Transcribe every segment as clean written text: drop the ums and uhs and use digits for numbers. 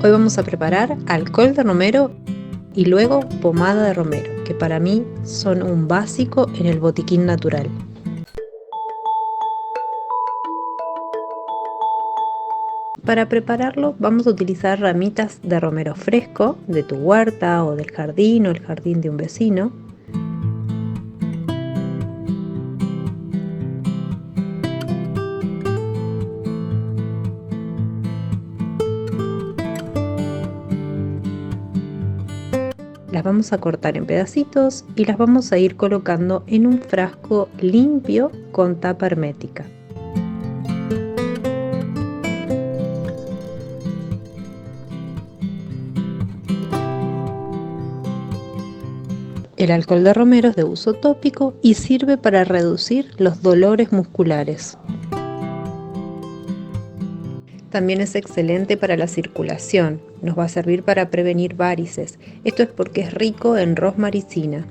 Hoy vamos a preparar alcohol de romero y luego pomada de romero, que para mí son un básico en el botiquín natural. Para prepararlo vamos a utilizar ramitas de romero fresco de tu huerta o del jardín o el jardín de un vecino. Las vamos a cortar en pedacitos y las vamos a ir colocando en un frasco limpio con tapa hermética. El alcohol de romero es de uso tópico y sirve para reducir los dolores musculares. También es excelente para la circulación, nos va a servir para prevenir varices. Esto es porque es rico en rosmaricina.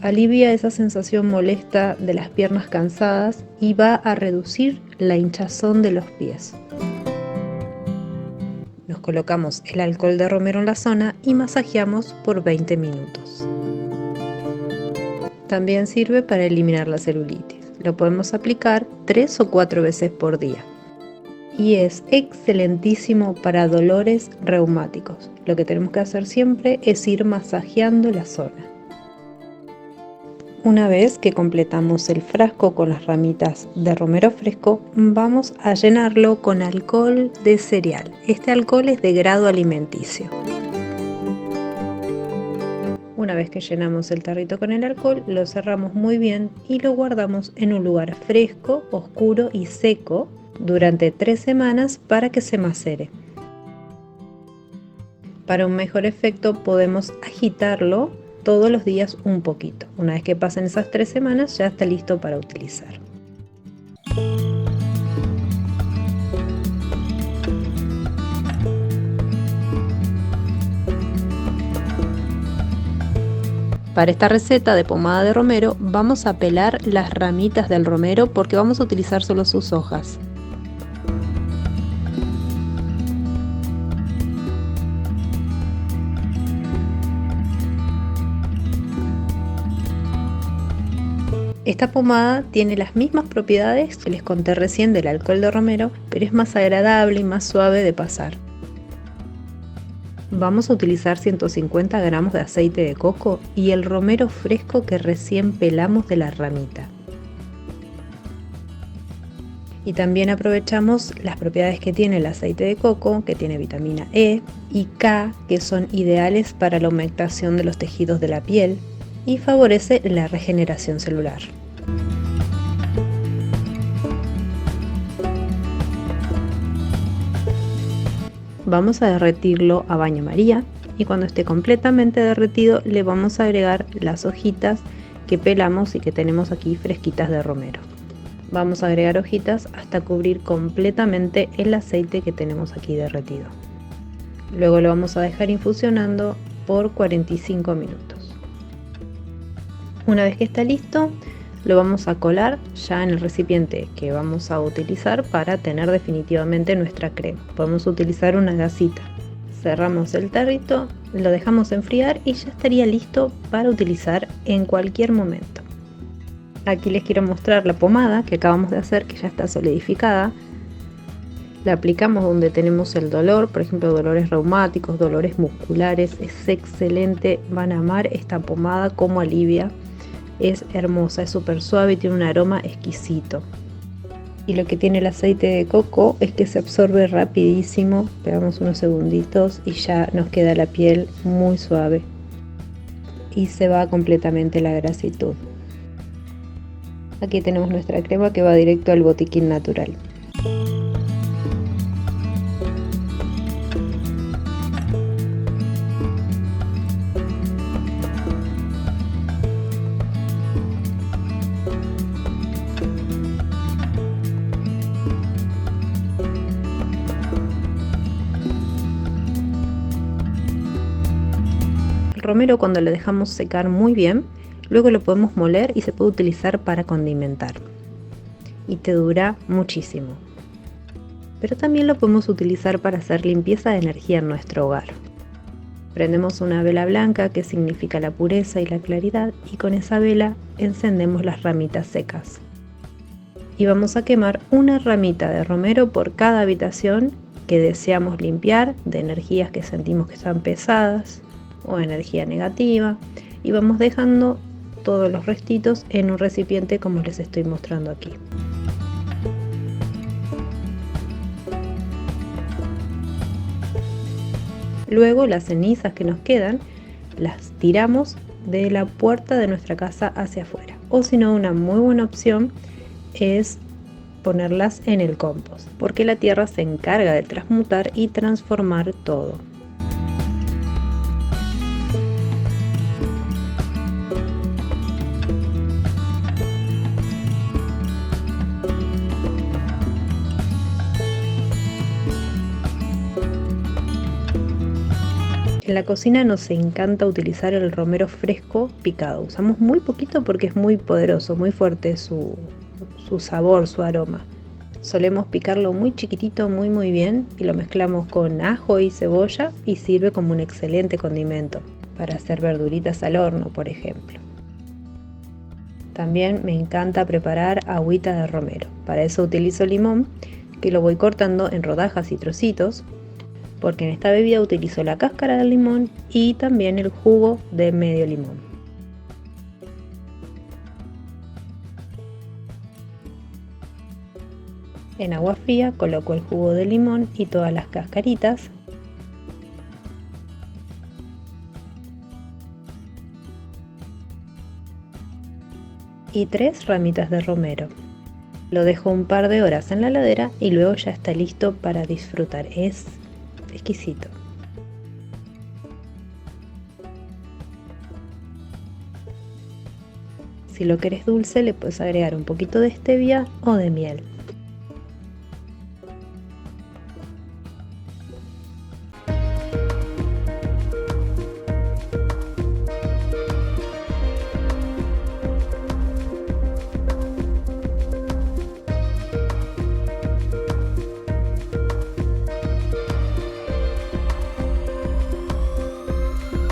Alivia esa sensación molesta de las piernas cansadas y va a reducir la hinchazón de los pies. Nos colocamos el alcohol de romero en la zona y masajeamos por 20 minutos. También sirve para eliminar la celulitis. Lo podemos aplicar 3 o 4 veces por día. Y es excelentísimo para dolores reumáticos. Lo que tenemos que hacer siempre es ir masajeando la zona. Una vez que completamos el frasco con las ramitas de romero fresco, vamos a llenarlo con alcohol de cereal. Este alcohol es de grado alimenticio. Una vez que llenamos el tarrito con el alcohol, lo cerramos muy bien y lo guardamos en un lugar fresco, oscuro y seco durante 3 semanas para que se macere. Para un mejor efecto podemos agitarlo todos los días un poquito. Una vez que pasen esas 3 semanas ya está listo para utilizar. Para esta receta de pomada de romero vamos a pelar las ramitas del romero porque vamos a utilizar solo sus hojas. Esta pomada tiene las mismas propiedades que les conté recién del alcohol de romero, pero es más agradable y más suave de pasar. Vamos a utilizar 150 gramos de aceite de coco y el romero fresco que recién pelamos de la ramita. Y también aprovechamos las propiedades que tiene el aceite de coco, que tiene vitamina E y K, que son ideales para la humectación de los tejidos de la piel y favorece la regeneración celular. Vamos a derretirlo a baño María y cuando esté completamente derretido le vamos a agregar las hojitas que pelamos y que tenemos aquí fresquitas de romero. Vamos a agregar hojitas hasta cubrir completamente el aceite que tenemos aquí derretido. Luego lo vamos a dejar infusionando por 45 minutos. Una vez que está listo, lo vamos a colar ya en el recipiente que vamos a utilizar para tener definitivamente nuestra crema. Podemos utilizar una gasita. Cerramos el tarrito, lo dejamos enfriar y ya estaría listo para utilizar en cualquier momento. Aquí les quiero mostrar la pomada que acabamos de hacer, que ya está solidificada. La aplicamos donde tenemos el dolor, por ejemplo dolores reumáticos, dolores musculares. Es excelente, van a amar esta pomada, como alivia. Es hermosa, es súper suave y tiene un aroma exquisito. Y lo que tiene el aceite de coco es que se absorbe rapidísimo, pegamos unos segunditos y ya nos queda la piel muy suave y se va completamente la grasitud. Aquí tenemos nuestra crema que va directo al botiquín natural. El romero, cuando lo dejamos secar muy bien, luego lo podemos moler y se puede utilizar para condimentar y te dura muchísimo. pero también lo podemos utilizar para hacer limpieza de energía en nuestro hogar. Prendemos una vela blanca que significa la pureza y la claridad, y con esa vela encendemos las ramitas secas. Y vamos a quemar una ramita de romero por cada habitación que deseamos limpiar de energías que sentimos que están pesadas o energía negativa, y vamos dejando todos los restitos en un recipiente como les estoy mostrando aquí. Luego las cenizas que nos quedan las tiramos de la puerta de nuestra casa hacia afuera, o si no, una muy buena opción es ponerlas en el compost, porque la tierra se encarga de transmutar y transformar todo. En la cocina nos encanta utilizar el romero fresco picado. Usamos muy poquito porque es muy poderoso, muy fuerte su sabor, su aroma. Solemos picarlo muy chiquitito, muy bien, y lo mezclamos con ajo y cebolla y sirve como un excelente condimento para hacer verduritas al horno, por ejemplo. También me encanta preparar agüita de romero. Para eso utilizo limón, que lo voy cortando en rodajas y trocitos, porque en esta bebida utilizo la cáscara del limón y también el jugo de medio limón. En agua fría coloco el jugo de limón y todas las cascaritas. Y 3 ramitas de romero. Lo dejo un par de horas en la heladera y luego ya está listo para disfrutar. Es exquisito. Si lo querés dulce, le puedes agregar un poquito de stevia o de miel.